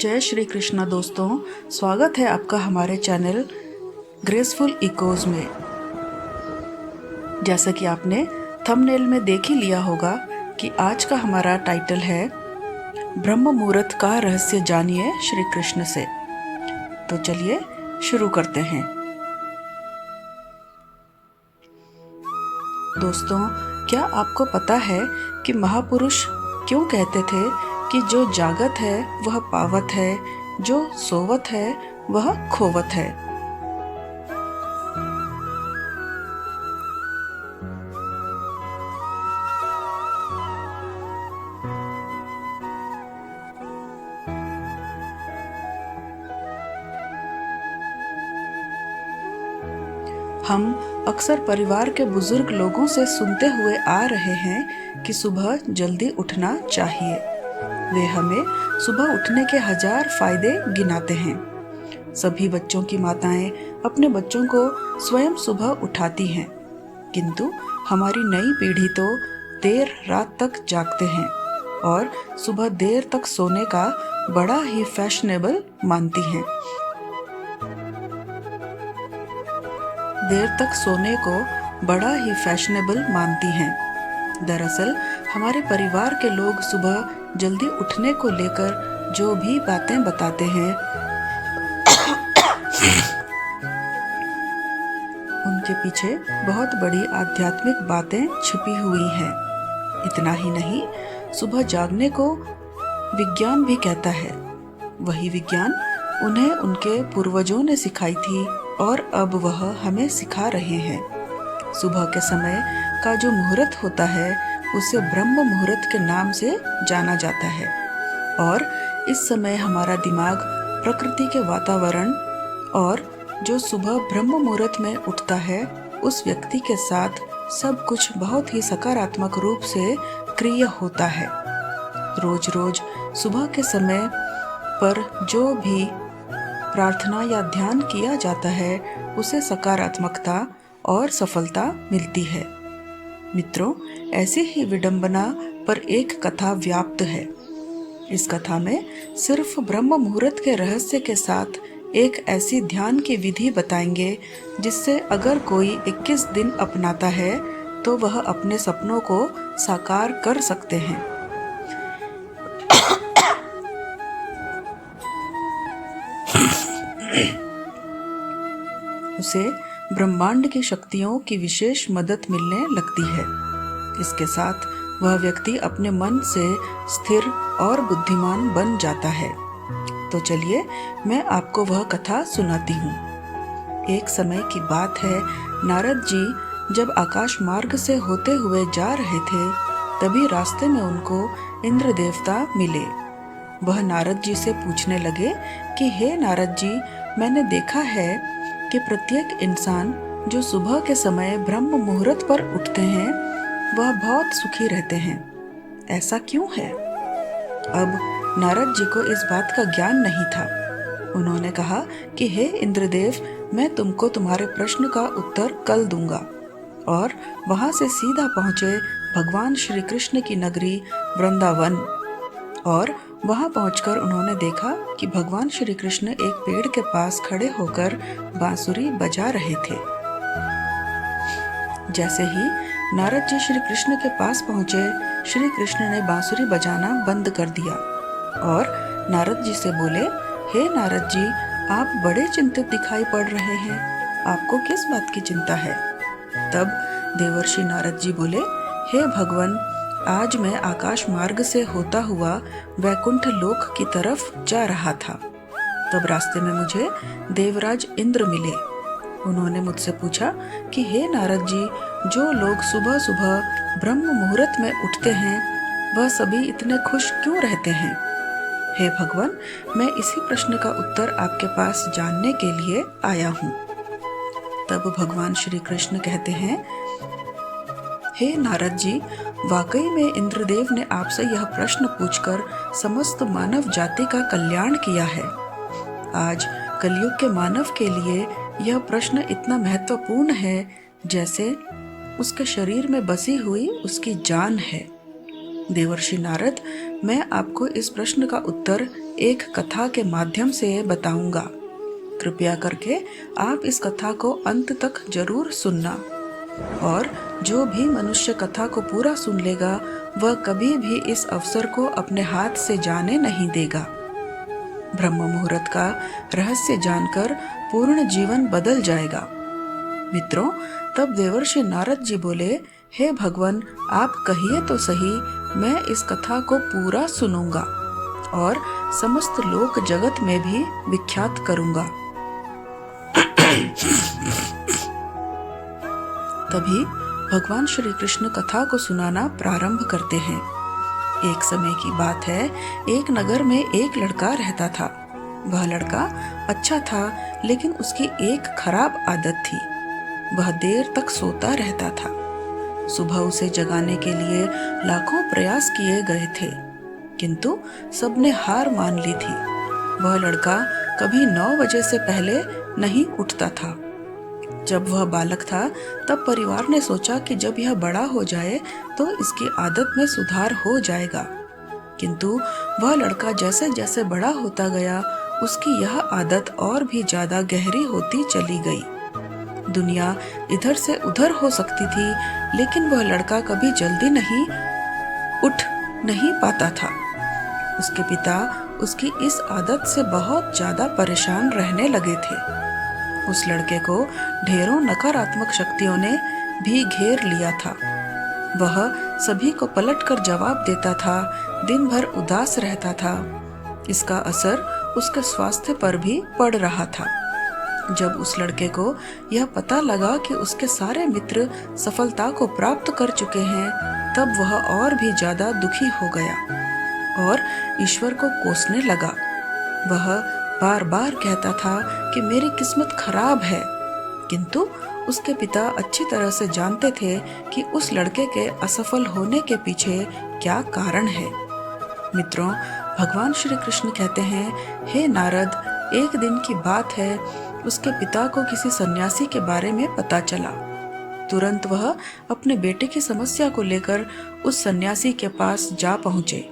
जय श्री कृष्णा दोस्तों, स्वागत है आपका हमारे चैनल ग्रेसफुल इकोज में। जैसा कि आपने थंबनेल में देख ही लिया होगा कि आज का हमारा टाइटल है ब्रह्म मुहूर्त का रहस्य जानिए श्री कृष्ण से। तो चलिए शुरू करते हैं। दोस्तों, क्या आपको पता है कि महापुरुष क्यों कहते थे कि जो जागत है वह पावत है, जो सोवत है वह खोवत है। हम अक्सर परिवार के बुजुर्ग लोगों से सुनते हुए आ रहे हैं कि सुबह जल्दी उठना चाहिए। वे हमें सुबह उठने के 1000 फायदे गिनाते हैं। सभी बच्चों की माताएं अपने बच्चों को स्वयं सुबह उठाती हैं, किंतु हमारी नई पीढ़ी तो देर रात तक जागते हैं और सुबह देर तक सोने का बड़ा ही फैशनेबल मानती हैं। देर तक सोने को बड़ा ही फैशनेबल मानती हैं। दरअसल हमारे परिवार के लोग सुबह जल्दी उठने को लेकर जो भी बातें बताते हैं उनके पीछे बहुत बड़ी आध्यात्मिक बातें छिपी हुई हैं। इतना ही नहीं, सुबह जागने को विज्ञान भी कहता है। वही विज्ञान उन्हें उनके पूर्वजों ने सिखाई थी और अब वह हमें सिखा रहे हैं। सुबह के समय का जो मुहूर्त होता है उसे ब्रह्म मुहूर्त के नाम से जाना जाता है और इस समय हमारा दिमाग प्रकृति के वातावरण और जो सुबह ब्रह्म मुहूर्त में उठता है उस व्यक्ति के साथ सब कुछ बहुत ही सकारात्मक रूप से क्रिया होता है। रोज रोज सुबह के समय पर जो भी प्रार्थना या ध्यान किया जाता है उसे सकारात्मकता और सफलता मिलती है। मित्रों, ऐसी ही विडंबना पर एक कथा व्याप्त है। इस कथा में सिर्फ ब्रह्म मुहूर्त के रहस्य के साथ एक ऐसी ध्यान की विधि बताएंगे जिससे अगर कोई 21 दिन अपनाता है तो वह अपने सपनों को साकार कर सकते हैं। उसे ब्रह्मांड की शक्तियों की विशेष मदद मिलने लगती है। इसके साथ वह व्यक्ति अपने मन से स्थिर और बुद्धिमान बन जाता है। तो चलिए मैं आपको वह कथा सुनाती हूँ। एक समय की बात है, नारद जी जब आकाश मार्ग से होते हुए जा रहे थे तभी रास्ते में उनको इंद्र देवता मिले। वह नारद जी से पूछने लगे कि हे नारद जी, मैंने देखा है कि प्रत्येक इंसान जो सुबह के समय ब्रह्म मुहूर्त पर उठते हैं वह बहुत सुखी रहते हैं। ऐसा क्यों है? अब नारद जी को इस बात का ज्ञान नहीं था। उन्होंने कहा कि हे इंद्रदेव, मैं तुमको तुम्हारे प्रश्न का उत्तर कल दूंगा। और वहां से सीधा पहुंचे भगवान श्री कृष्ण की नगरी वृंदावन। और वहां पहुंचकर उन्होंने देखा कि भगवान श्री कृष्ण एक पेड़ के पास खड़े होकर बांसुरी बजा रहे थे। जैसे ही नारद जी श्री कृष्ण के पास पहुंचे, श्री कृष्ण ने बांसुरी बजाना बंद कर दिया और नारद जी से बोले, हे नारद जी, आप बड़े चिंतित दिखाई पड़ रहे हैं, आपको किस बात की चिंता है? तब देवर्षि नारद जी बोले, हे भगवान, आज मैं आकाश मार्ग से होता हुआ वैकुंठ लोक की तरफ जा रहा था। तब रास्ते में मुझे देवराज इंद्र मिले। उन्होंने मुझसे पूछा कि हे नारद जी, जो लोग सुबह सुबह ब्रह्म मुहूर्त में उठते हैं वह सभी इतने खुश क्यों रहते हैं? हे भगवान, मैं इसी प्रश्न का उत्तर आपके पास जानने के लिए आया हूँ। तब भगवान श्री कृष्ण कहते हैं, हे नारद जी, वाकई में इंद्रदेव ने आपसे यह प्रश्न पूछकर समस्त मानव जाति का कल्याण किया है। आज कलयुग के मानव के लिए यह प्रश्न इतना महत्वपूर्ण है जैसे उसके शरीर में बसी हुई उसकी जान है। देवर्षि नारद, मैं आपको इस प्रश्न का उत्तर एक कथा के माध्यम से बताऊंगा। कृपया करके आप इस कथा को अंत तक जरूर सुनना, और जो भी मनुष्य कथा को पूरा सुन लेगा वह कभी भी इस अवसर को अपने हाथ से जाने नहीं देगा। ब्रह्म मुहूर्त का रहस्य जानकर पूर्ण जीवन बदल जाएगा। मित्रों, तब देवर्षि नारद जी बोले, हे भगवान, आप कहिए तो सही, मैं इस कथा को पूरा सुनूंगा और समस्त लोक जगत में भी विख्यात करूंगा। तभी भगवान श्री कृष्ण कथा को सुनाना प्रारंभ करते हैं। एक समय की बात है, एक नगर में एक लड़का रहता था। वह लड़का अच्छा था, लेकिन उसकी एक खराब आदत थी। वह देर तक सोता रहता था। सुबह उसे जगाने के लिए लाखों प्रयास किए गए थे, किंतु सबने हार मान ली थी। वह लड़का कभी 9 बजे से पहले नहीं उठता था। जब वह बालक था तब परिवार ने सोचा कि जब यह बड़ा हो जाए तो इसकी आदत में सुधार हो जाएगा, किंतु वह लड़का जैसे जैसे बड़ा होता गया उसकी यह आदत और भी ज्यादा गहरी होती चली गई। दुनिया इधर से उधर हो सकती थी, लेकिन वह लड़का कभी जल्दी उठ नहीं पाता था। उसके पिता उसकी इस आदत से बहुत ज्यादा परेशान रहने लगे थे। उस लड़के को ढेरों नकारात्मक शक्तियों ने भी घेर लिया था। वह सभी को पलटकर जवाब देता था, दिन भर उदास रहता था। इसका असर उसके स्वास्थ्य पर भी पड़ रहा था। जब उस लड़के को यह पता लगा कि उसके सारे मित्र सफलता को प्राप्त कर चुके हैं, तब वह और भी ज्यादा दुखी हो गया और ईश्वर को कोसने लगा। वह बार बार कहता था कि मेरी किस्मत खराब है, किंतु उसके पिता अच्छी तरह से जानते थे कि उस लड़के के असफल होने के पीछे क्या कारण है। मित्रों, भगवान श्री कृष्ण कहते हैं, हे नारद, एक दिन की बात है, उसके पिता को किसी सन्यासी के बारे में पता चला। तुरंत वह अपने बेटे की समस्या को लेकर उस सन्यासी के पास जा पहुंचे।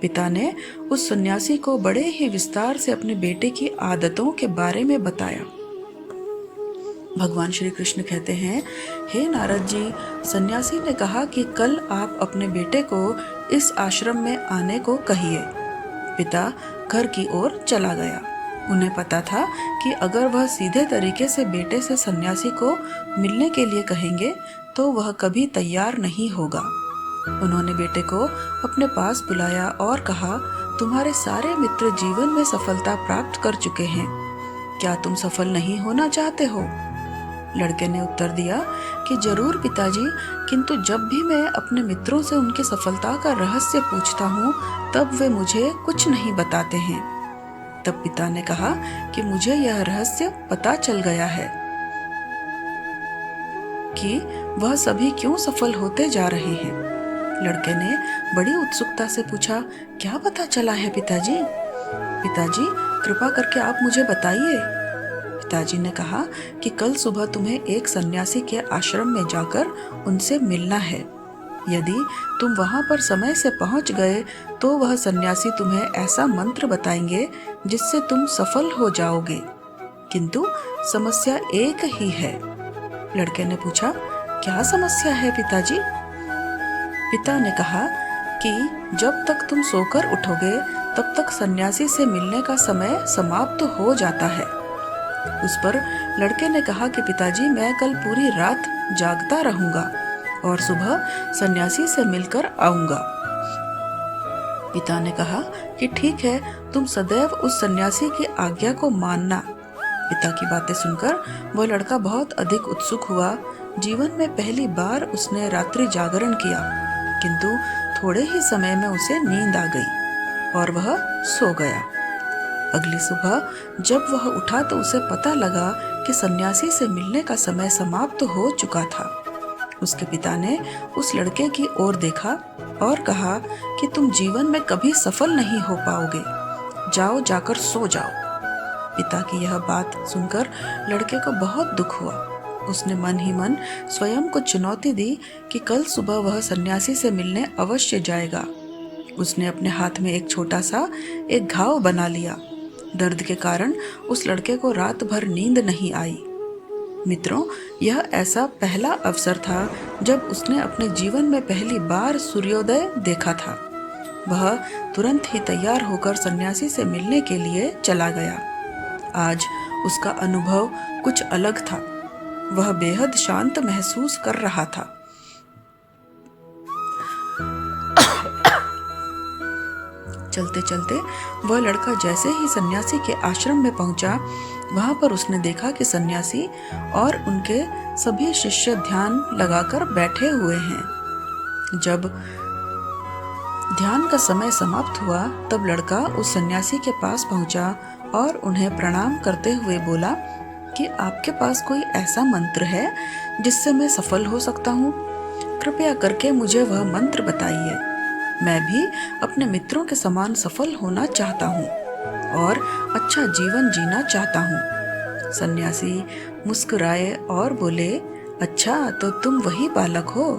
पिता ने उस सन्यासी को बड़े ही विस्तार से अपने बेटे की आदतों के बारे में बताया। भगवान श्री कृष्ण कहते हैं, हे नारद जी, सन्यासी ने कहा कि कल आप अपने बेटे को इस आश्रम में आने को कहिए। पिता घर की ओर चला गया। उन्हें पता था कि अगर वह सीधे तरीके से बेटे से सन्यासी को मिलने के लिए कहेंगे तो वह कभी तैयार नहीं होगा। उन्होंने बेटे को अपने पास बुलाया और कहा, तुम्हारे सारे मित्र जीवन में सफलता प्राप्त कर चुके हैं, क्या तुम सफल नहीं होना चाहते हो? लड़के ने उत्तर दिया कि जरूर पिताजी, किंतु जब भी मैं अपने मित्रों से उनकी सफलता का रहस्य पूछता हूँ तब वे मुझे कुछ नहीं बताते हैं। तब पिता ने कहा कि मुझे यह रहस्य पता चल गया है कि वह सभी क्यों सफल होते जा रहे हैं। लड़के ने बड़ी उत्सुकता से पूछा, क्या पता चला है पिताजी? पिताजी, कृपा करके आप मुझे बताइए। पिताजी ने कहा कि कल सुबह तुम्हें एक सन्यासी के आश्रम में जाकर उनसे मिलना है। यदि तुम वहां पर समय से पहुंच गए तो वह सन्यासी तुम्हें ऐसा मंत्र बताएंगे जिससे तुम सफल हो जाओगे, किंतु समस्या एक ही है। लड़के ने पूछा, क्या समस्या है पिताजी? पिता ने कहा कि जब तक तुम सोकर उठोगे तब तक सन्यासी से मिलने का समय समाप्त हो जाता है। उस पर लड़के ने कहा कि पिताजी, मैं कल पूरी रात जागता रहूंगा और सुबह सन्यासी से मिलकर आऊंगा। पिता ने कहा कि ठीक है, तुम सदैव उस सन्यासी की आज्ञा को मानना। पिता की बातें सुनकर वह लड़का बहुत अधिक उत्सुक हुआ। जीवन में पहली बार उसने रात्रि जागरण किया, किंतु थोड़े ही समय में उसे नींद आ गई और वह सो गया। अगली सुबह जब वह उठा तो उसे पता लगा कि सन्यासी से मिलने का समय समाप्त हो चुका था। उसके पिता ने उस लड़के की ओर देखा और कहा कि तुम जीवन में कभी सफल नहीं हो पाओगे, जाओ जाकर सो जाओ। पिता की यह बात सुनकर लड़के को बहुत दुख हुआ। उसने मन ही मन स्वयं को चुनौती दी कि कल सुबह वह सन्यासी से मिलने अवश्य जाएगा। उसने अपने हाथ में एक छोटा सा एक घाव बना लिया। दर्द के कारण उस लड़के को रात भर नींद नहीं आई। मित्रों, यह ऐसा पहला अवसर था जब उसने अपने जीवन में पहली बार सूर्योदय देखा था। वह तुरंत ही तैयार होकर सन्यासी से मिलने के लिए चला गया। आज उसका अनुभव कुछ अलग था। वह बेहद शांत महसूस कर रहा था। चलते चलते वह लड़का जैसे ही सन्यासी के आश्रम में पहुंचा, वहां पर उसने देखा कि सन्यासी और उनके सभी शिष्य ध्यान लगाकर बैठे हुए हैं। जब ध्यान का समय समाप्त हुआ, तब लड़का उस सन्यासी के पास पहुंचा और उन्हें प्रणाम करते हुए बोला कि आपके पास कोई ऐसा मंत्र है जिससे मैं सफल हो सकता हूँ? कृपया करके मुझे वह मंत्र बताइए। मैं भी अपने मित्रों के समान सफल होना चाहता हूँ और अच्छा जीवन जीना चाहता हूँ। सन्यासी मुस्कुराए और बोले, अच्छा, तो तुम वही बालक हो।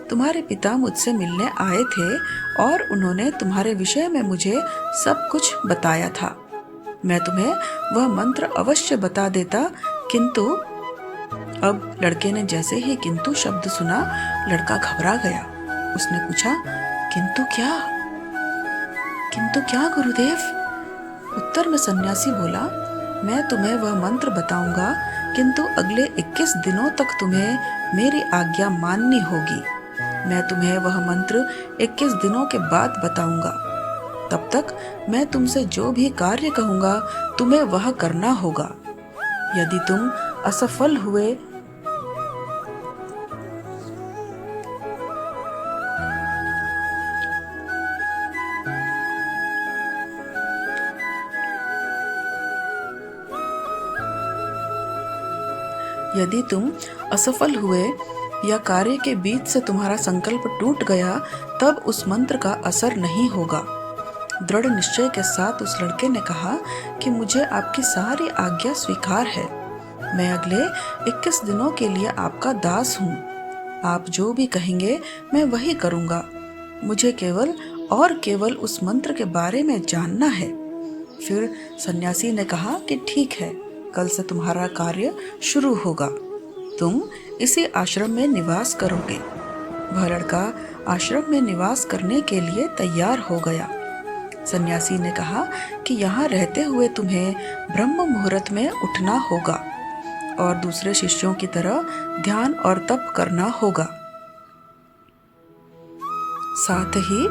तुम्हारे पिता मुझसे मिलने आए थे और उन्होंने तुम्हारे विषय में मुझे सब कुछ बताया था। मैं तुम्हें वह मंत्र अवश्य बता देता, किंतु अब लड़के ने जैसे ही किंतु शब्द सुना, लड़का घबरा गया। उसने पूछा, किंतु क्या? किंतु क्या गुरुदेव? उत्तर में सन्यासी बोला, मैं तुम्हें वह मंत्र बताऊंगा, किंतु अगले 21 दिनों तक तुम्हें मेरी आज्ञा माननी होगी। मैं तुम्हें वह मंत्र 21 दिनों के बाद बताऊंगा। तब तक मैं तुमसे जो भी कार्य कहूंगा, तुम्हें वह करना होगा। यदि तुम असफल हुए यदि तुम असफल हुए या कार्य के बीच से तुम्हारा संकल्प टूट गया, तब उस मंत्र का असर नहीं होगा। दृढ़ निश्चय के साथ उस लड़के ने कहा कि मुझे आपकी सारी आज्ञा स्वीकार है। मैं अगले 21 दिनों के लिए आपका दास हूँ। आप जो भी कहेंगे मैं वही करूँगा। मुझे केवल और केवल उस मंत्र के बारे में जानना है। फिर सन्यासी ने कहा कि ठीक है, कल से तुम्हारा कार्य शुरू होगा। तुम इसी आश्रम में निवास करोगे। वह लड़का आश्रम में निवास करने के लिए तैयार हो गया। सन्यासी ने कहा कि यहाँ रहते हुए तुम्हें ब्रह्म मुहूर्त में उठना होगा और दूसरे शिष्यों की तरह ध्यान और तप करना होगा। साथ ही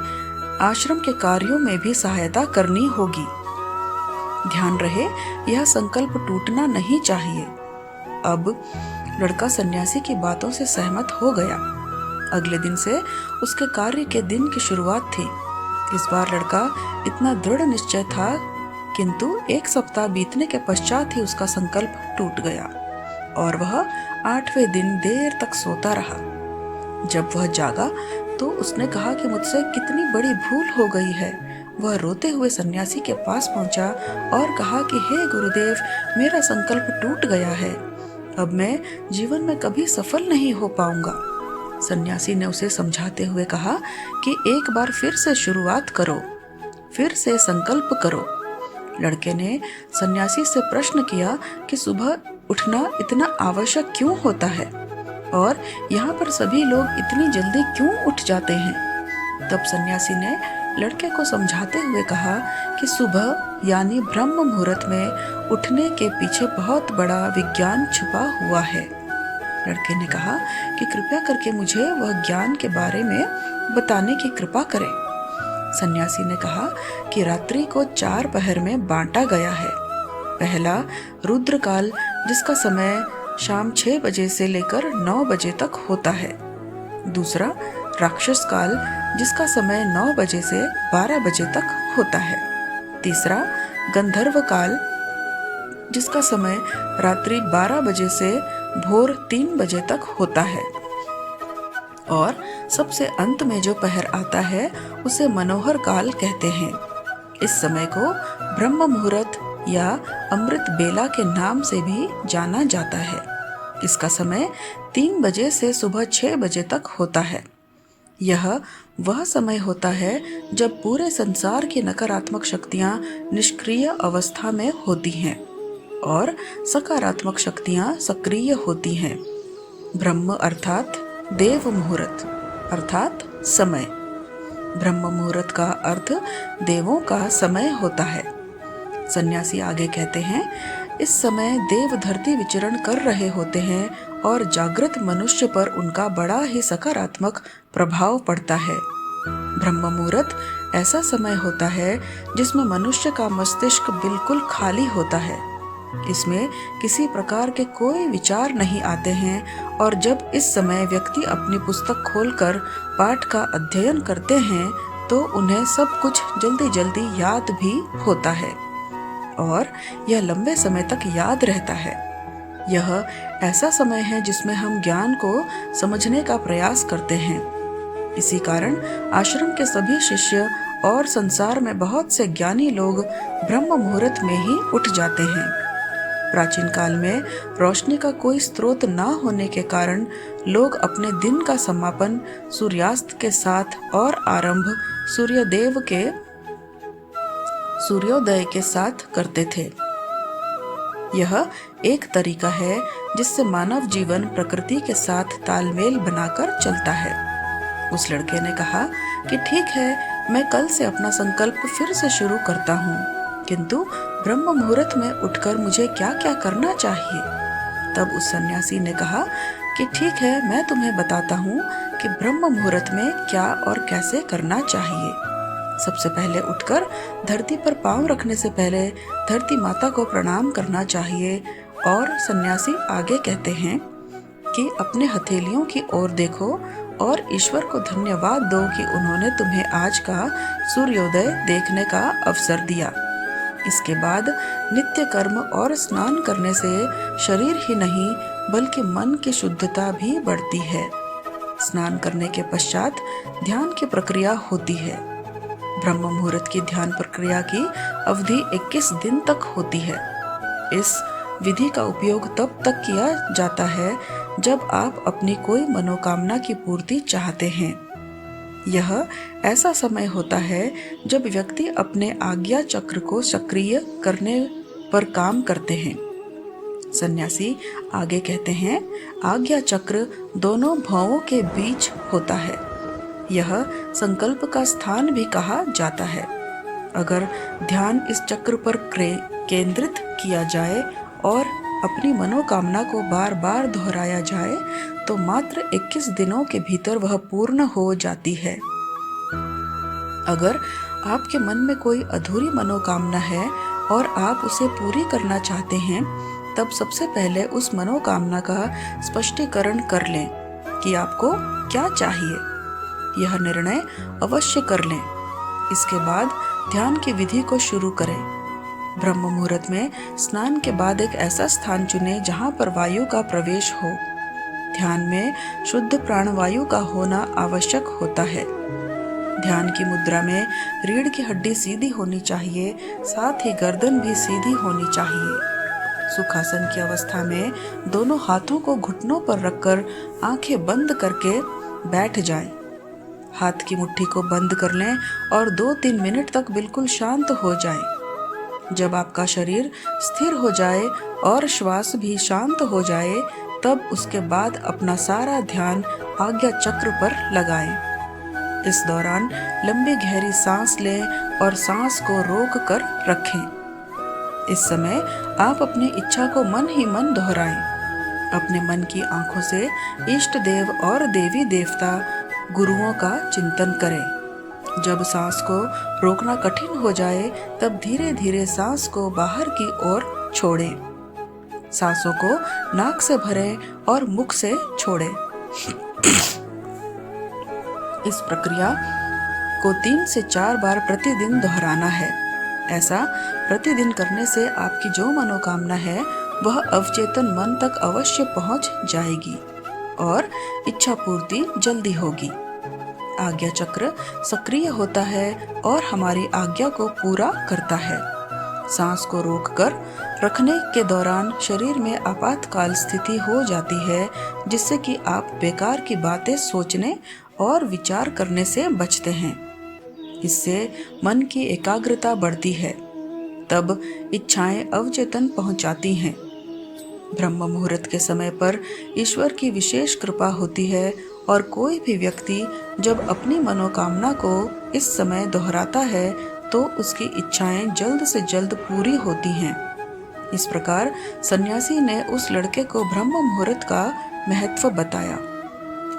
आश्रम के कार्यों में भी सहायता करनी होगी। ध्यान रहे, यह संकल्प टूटना नहीं चाहिए। अब लड़का सन्यासी की बातों से सहमत हो गया। अगले दिन से उसके कार्य के दिन की शुरुआत थी। इस बार लड़का इतना दृढ़ निश्चय था, किंतु 1 सप्ताह बीतने के पश्चात ही उसका संकल्प टूट गया और वह 8वें दिन देर तक सोता रहा। जब वह जागा तो उसने कहा कि मुझसे कितनी बड़ी भूल हो गई है। वह रोते हुए सन्यासी के पास पहुंचा और कहा कि हे गुरुदेव, मेरा संकल्प टूट गया है। अब मैं जीवन में कभी सफल नहीं हो पाऊंगा। सन्यासी ने उसे समझाते हुए कहा कि एक बार फिर से शुरुआत करो, फिर से संकल्प करो। लड़के ने सन्यासी से प्रश्न किया कि सुबह उठना इतना आवश्यक क्यों होता है और यहाँ पर सभी लोग इतनी जल्दी क्यों उठ जाते हैं। तब सन्यासी ने लड़के को समझाते हुए कहा कि सुबह यानी ब्रह्म मुहूर्त में उठने के पीछे बहुत बड़ा विज्ञान छुपा हुआ है। लड़के ने कहा कि कृपया करके मुझे वह ज्ञान के बारे में बताने की कृपा करें। सन्यासी ने कहा कि रात्रि को 4 पहर में बांटा गया है। पहला रुद्रकाल, जिसका समय शाम 6 बजे से लेकर 9 बजे तक होता है। दूसरा राक्षस काल, जिसका समय 9 बजे से 12 बजे तक होता है। तीसरा गंधर्व काल, जिसका समय रात्रि 12 बजे से भोर 3 बजे तक होता है। और सबसे अंत में जो पहर आता है उसे मनोहर काल कहते हैं। इस समय को ब्रह्म मुहूर्त या अमृत बेला के नाम से भी जाना जाता है। इसका समय 3 बजे से सुबह 6 बजे तक होता है। यह वह समय होता है जब पूरे संसार की नकारात्मक शक्तियां निष्क्रिय अवस्था में होती हैं और सकारात्मक शक्तियां सक्रिय होती हैं। ब्रह्म अर्थात देव मुहूर्त अर्थात समय। ब्रह्म मुहूर्त का अर्थ देवों का समय होता है। सन्यासी आगे कहते हैं, इस समय देव धरती विचरण कर रहे होते हैं और जागृत मनुष्य पर उनका बड़ा ही सकारात्मक प्रभाव पड़ता है। ब्रह्म मुहूर्त ऐसा समय होता है जिसमें मनुष्य का मस्तिष्क बिल्कुल खाली होता है। इसमें किसी प्रकार के कोई विचार नहीं आते हैं और जब इस समय व्यक्ति अपनी पुस्तक खोलकर पाठ का अध्ययन करते हैं तो उन्हें सब कुछ जल्दी जल्दी याद भी होता है और यह लंबे समय तक याद रहता है। यह ऐसा समय है जिसमें हम ज्ञान को समझने का प्रयास करते हैं। इसी कारण आश्रम के सभी शिष्य और संसार में बहुत से ज्ञानी लोग ब्रह्म मुहूर्त में ही उठ जाते हैं। प्राचीन काल में रोशनी का कोई स्रोत न होने के कारण लोग अपने दिन का समापन सूर्यास्त के साथ और आरंभ सूर्योदय के साथ करते थे। यह एक तरीका है जिससे मानव जीवन प्रकृति के साथ तालमेल बनाकर चलता है। उस लड़के ने कहा कि ठीक है, मैं कल से अपना संकल्प फिर से शुरू करता हूँ, किंतु ब्रह्म मुहूर्त में उठकर मुझे क्या क्या करना चाहिए। तब उस सन्यासी ने कहा कि ठीक है, मैं तुम्हें बताता हूँ कि ब्रह्म मुहूर्त में क्या और कैसे करना चाहिए। सबसे पहले उठकर धरती पर पांव रखने से पहले धरती माता को प्रणाम करना चाहिए। और सन्यासी आगे कहते हैं कि अपने हथेलियों की ओर देखो और ईश्वर को धन्यवाद दो कि उन्होंने तुम्हें आज का सूर्योदय देखने का अवसर दिया। इसके बाद नित्य कर्म और स्नान करने से शरीर ही नहीं बल्कि मन की शुद्धता भी बढ़ती है। स्नान करने के पश्चात ध्यान की प्रक्रिया होती है। ब्रह्म मुहूर्त की ध्यान प्रक्रिया की अवधि 21 दिन तक होती है। इस विधि का उपयोग तब तक किया जाता है जब आप अपनी कोई मनोकामना की पूर्ति चाहते हैं। यह ऐसा समय होता है जब व्यक्ति अपने आज्ञा चक्र को सक्रिय करने पर काम करते हैं। सन्यासी आगे कहते हैं, आज्ञा चक्र दोनों भवों के बीच होता है। यह संकल्प का स्थान भी कहा जाता है। अगर ध्यान इस चक्र पर केंद्रित किया जाए और अपनी मनोकामना को बार बार दोहराया जाए तो मात्र 21 दिनों के भीतर वह पूर्ण हो जाती है। अगर आपके मन में कोई अधूरी मनोकामना है और आप उसे पूरी करना चाहते हैं, तब सबसे पहले उस मनोकामना का स्पष्टीकरण कर लें कि आपको क्या चाहिए। यह निर्णय अवश्य कर लें। इसके बाद ध्यान की विधि को शुरू करें। ब्रह्म मुहूर्त में स्नान के बाद एक ऐसा स्थान चुनें जहां पर वायु का प्रवेश हो। ध्यान में शुद्ध प्राणवायु का होना आवश्यक होता है। ध्यान की मुद्रा में रीढ़ की हड्डी सीधी होनी चाहिए, साथ ही गर्दन भी सीधी होनी चाहिए। सुखासन की अवस्था में दोनों हाथों को घुटनों पर रखकर आंखें बंद करके बैठ जाएं। हाथ की मुट्ठी को बंद कर लें और 2-3 मिनट तक बिल्कुल शांत हो जाएं। जब आपका शरीर स्थिर हो जाए और श्वास भी शांत हो जाए, तब उसके बाद अपना सारा ध्यान आज्ञा चक्र पर लगाएं। इस दौरान लंबी गहरी सांस लें और सांस को रोक कर रखें। इस समय आप अपनी इच्छा को मन ही मन दोहराएं। अपने मन की आंखों से इष्ट देव और देवी देवता गुरुओं का चिंतन करें। जब सांस को रोकना कठिन हो जाए तब धीरे धीरे सांस को बाहर की ओर छोड़ें। सांसों को नाक से भरें और मुख से छोड़ें। इस प्रक्रिया को 3 से 4 बार प्रतिदिन दोहराना है। ऐसा प्रतिदिन करने से आपकी जो मनोकामना है वह अवचेतन मन तक अवश्य पहुंच जाएगी और इच्छा पूर्ति जल्दी होगी। आज्ञा चक्र सक्रिय होता है और हमारी आज्ञा को पूरा करता है। सांस को रोककर रखने के दौरान शरीर में आपातकाल स्थिति हो जाती है, जिससे कि आप बेकार की बातें सोचने और विचार करने से बचते हैं। इससे मन की एकाग्रता बढ़ती है, तब इच्छाएं अवचेतन पहुंचाती हैं। ब्रह्म मुहूर्त के समय पर ईश्वर की विशेष कृपा होती है और कोई भी व्यक्ति जब अपनी मनोकामना को इस समय दोहराता है तो उसकी इच्छाएं जल्द से जल्द पूरी होती हैं। इस प्रकार सन्यासी ने उस लड़के को ब्रह्म मुहूर्त का महत्व बताया।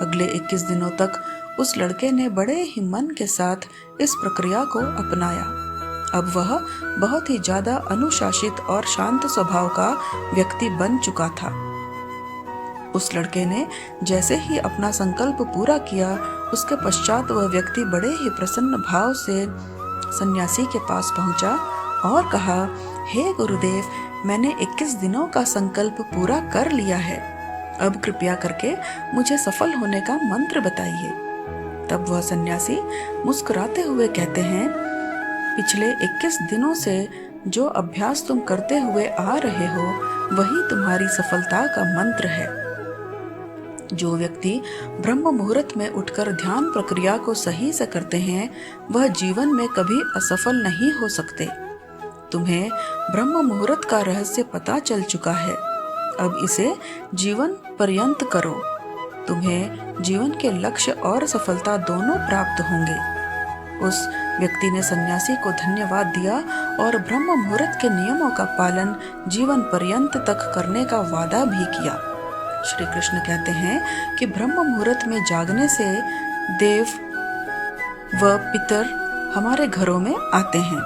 अगले 21 दिनों तक उस लड़के ने बड़े ही मन के साथ इस प्रक्रिया को अपनाया। अब वह बहुत ही ज्यादा अनुशासित और शांत स्वभाव का व्यक्ति बन चुका था। उस लड़के ने जैसे ही अपना संकल्प पूरा किया, उसके पश्चात वह व्यक्ति बड़े ही प्रसन्न भाव से सन्यासी के पास पहुंचा और कहा, हे गुरुदेव, मैंने 21 दिनों का संकल्प पूरा कर लिया है। अब कृपया करके मुझे सफल होने का मंत्र बताइए। तब वह सन्यासी मुस्कुराते हुए कहते हैं, पिछले 21 दिनों से जो अभ्यास तुम करते हुए आ रहे हो वही तुम्हारी सफलता का मंत्र है। जो व्यक्ति ब्रह्म मुहूर्त में उठकर ध्यान प्रक्रिया को सही से करते हैं वह जीवन में कभी असफल नहीं हो सकते। तुम्हें ब्रह्म मुहूर्त का रहस्य पता चल चुका है, अब इसे जीवन पर्यंत करो। तुम्हें जीवन के लक्ष्य और सफलता दोनों प्राप्त होंगे। उस व्यक्ति ने सन्यासी को धन्यवाद दिया और ब्रह्म मुहूर्त के नियमों का पालन जीवन पर्यंत तक करने का वादा भी किया। श्री कृष्ण कहते हैं कि ब्रह्म मुहूर्त में जागने से देव व पितर हमारे घरों में आते हैं,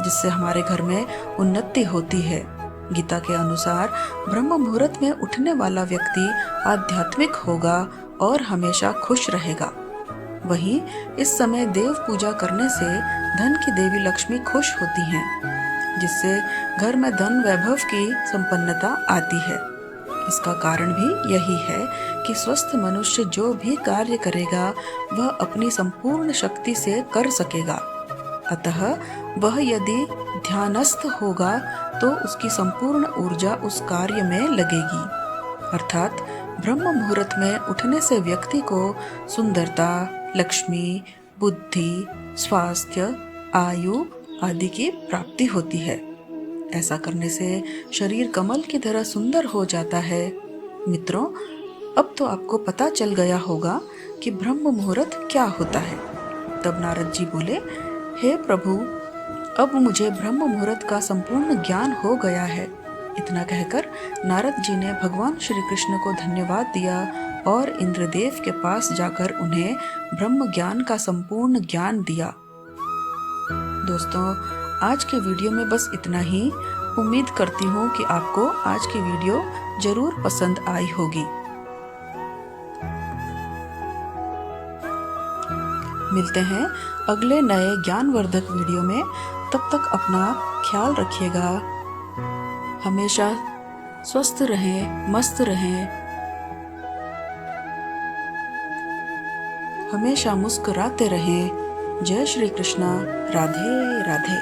जिससे हमारे घर में उन्नति होती है। गीता के अनुसार ब्रह्म मुहूर्त में उठने वाला व्यक्ति आध्यात्मिक होगा और हमेशा खुश रहेगा। वहीं इस समय देव पूजा करने से धन की देवी लक्ष्मी खुश होती हैं, जिससे घर में धन वैभव की संपन्नता आती है। इसका कारण भी यही है कि स्वस्थ मनुष्य जो भी कार्य करेगा वह अपनी संपूर्ण शक्ति से कर सकेगा। अतः वह यदि ध्यानस्थ होगा तो उसकी संपूर्ण ऊर्जा उस कार्य में लगेगी। अर्थात ब्रह्म मुहूर्त में उठने से व्यक्ति को सुंदरता, लक्ष्मी, बुद्धि, स्वास्थ्य, आयु आदि की प्राप्ति होती है। ऐसा करने से शरीर कमल की तरह सुंदर हो जाता है। मित्रों, अब तो आपको पता चल गया होगा कि ब्रह्म मुहूर्त क्या होता है। तब नारद जी बोले, हे प्रभु, अब मुझे ब्रह्म मुहूर्त का संपूर्ण ज्ञान हो गया है। इतना कहकर नारद जी ने भगवान श्री कृष्ण को धन्यवाद दिया और इंद्रदेव के पास जाकर उन्हें ब्रह्म ज्ञान का संपूर्ण ज्ञान दिया। दोस्तों, आज के वीडियो में बस इतना ही। उम्मीद करती हूँ कि आपको आज की वीडियो जरूर पसंद आई होगी। मिलते हैं अगले नए ज्ञानवर्धक वीडियो में। तब तक अपना ख्याल रखिएगा। हमेशा स्वस्थ रहें, मस्त रहें, हमेशा मुस्कुराते रहें। जय श्री कृष्णा। राधे राधे।